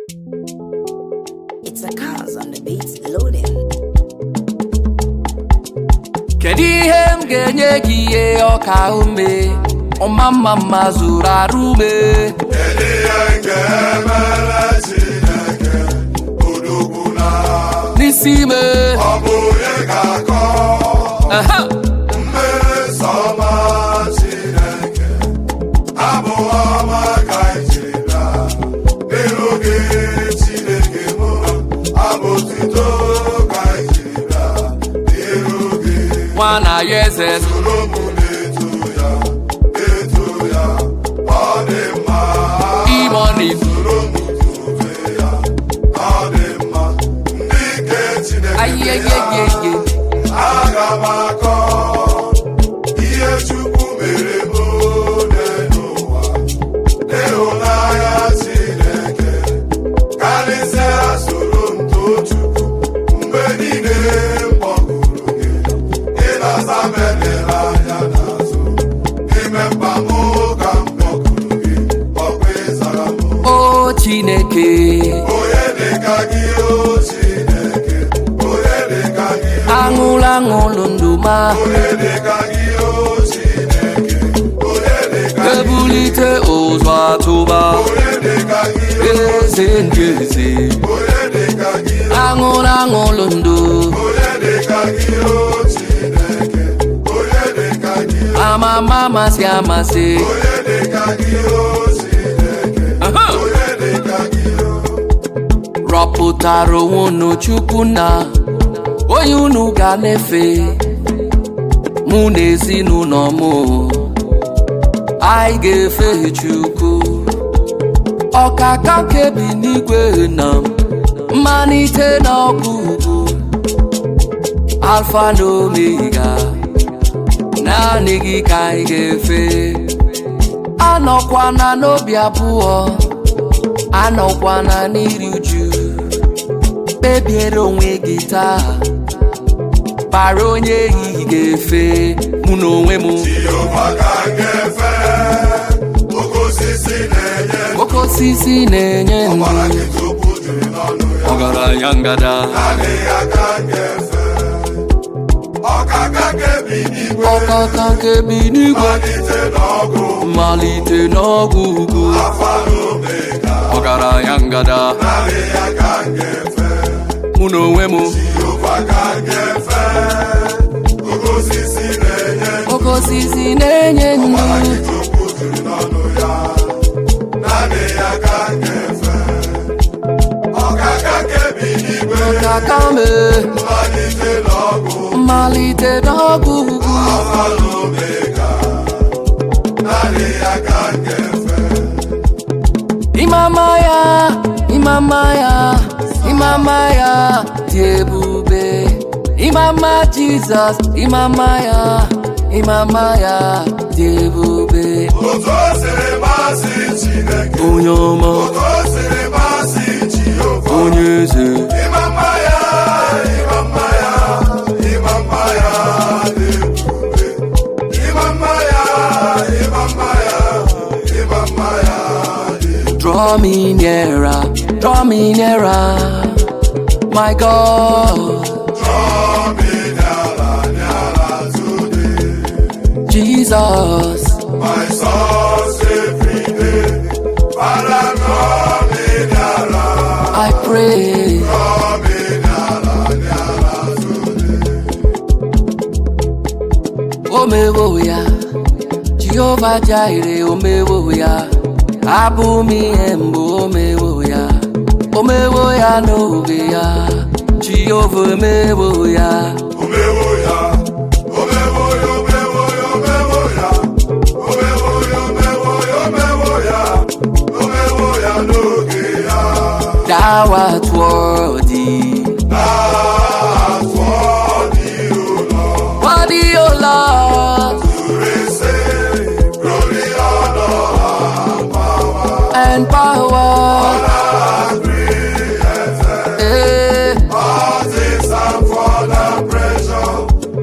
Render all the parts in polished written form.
It's a cause on the beats loading. Kedihem genye giye oka ume Omama zura rume Kedihem gemele Chineke Uduguna Nisime Obuye kako Mmesoma Chineke Abu ọma kaijira Eroge Chineke mo Abu tito kaijira Eroge Wana yezes Imoni Ayeyeyeye Aga m akọ ihe Chukwu mere m n'ụwa n'ịhụnanya Chineke karịsịa soro m too Chukwu mgbe niile m kpọkuru gị ị na-aza m elere anya n'azụ n'ime mkpa m ka m kpọkuru gị ọkwa ịzara m O Chineke onye dịka gị o Chineke onye dịka gị Aṅụlụ aṅụlụ ndụma onye dịka gị o Chineke onye dịka gị Ebulite ụzọ atụba onye dịka gị Eze ndị eze onye dịka gị Aṅụlụ aṅụlụ ndụ onye dịka gị o Chineke onye dịka gị Amama amasị amasị onye dịka gị o Chineke onye dịka gị Rọpụtara onwe unu Chukwu na onye unu ga na-efe mụ na ezinụlọ m anyị ga-efe Chukwu ọkaka kebi n'igwe na mmalite na ọgwụgwụ Alfa na Omega naanị gị ka anyị ga-efe anọkwana n'obi abụọ anọkwana n'iri uju kpebiere onwe gị taa bara onye ehihie ga-efe mụ na onwe m Jehova ka m ga-efe oke osisi na-enye oke osisi na-enye ọbara ndụ gị tupu juru n'ọnụ ya ọgaranya ngada naanị ya ka m ga-efe ọkaka kebi n'igwe ọkaka kebi n'igwe malite n'ọgụ mmalite n'ọgwụgwụ Alfa na Omega ọgaranya ngada naanị ya ka m ga-efe mụ na onwe m Jehova ka m ga-efe oke osisi na-enye oke osisi na-enye ọbara ndụ gị tupu juru n'ọnụ ya naanị ya ka m ga-efe ọkaka kebi n'igwe ọkaka me malite n'ọgụ mmalite n'ọgwụgwụ Alfa na Omega naanị ya ka m ga-efe Imama ya, imama ya, imama ya dị ebube Imama Jizọs, imama ya dị ebube otu o siri masị Chineke Onye ọma, otu o siri masị Jehova onye eze ịmama ya ịmama ya ịmama ya dị ebube ịmama ya ịmama ya ịmama ya dị ebube Draw me nearer, my God Draw me nearer today, Jesus my source every day. Father, draw me nearer, I pray draw me nearer today. omewo ya Jehovah Jireh omewo ya abụ m ihe mbụ omewo ya n'oge ya Jehovah omewo ya Omewo ya, omewo ya, omewo ya, omewo ya, omewo ya, omewo ya, omewo ya, omewo ya n'oge ya. thou art worthy That's what you know. worthy O Lord To receive glory, honor, and power and created. All things are for the pressure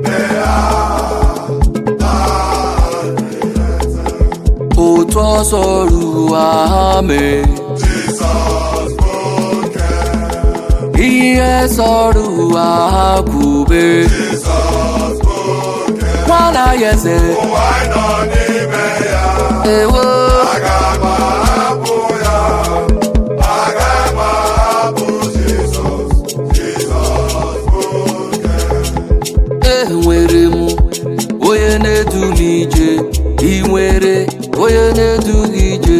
they are created. otu ọsọ ruo ame Jesus ihe sọrọ ụwa ha kwube Jizọs bụ oke nwana ya eze ụwa nọ n'ime ya ewo aga m ahapụ ya aga m ahapụ Jizọs bụ oke enwere m onye na-edu m ije ị nwere onye na-edu gị ije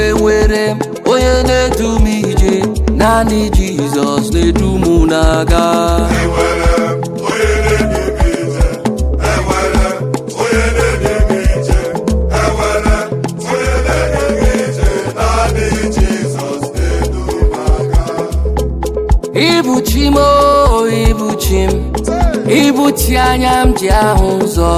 enwere m onye na-edu m ije naanị Jizọs na-edu m na-aga enwere onye na-edu m ije enwere onye na-edu m ije enwere onye na-edu m ije naanị Jizọs na-edu m aga Ibu chi m o, ibu chi m ibu chi anya m ji ahụ ụzọ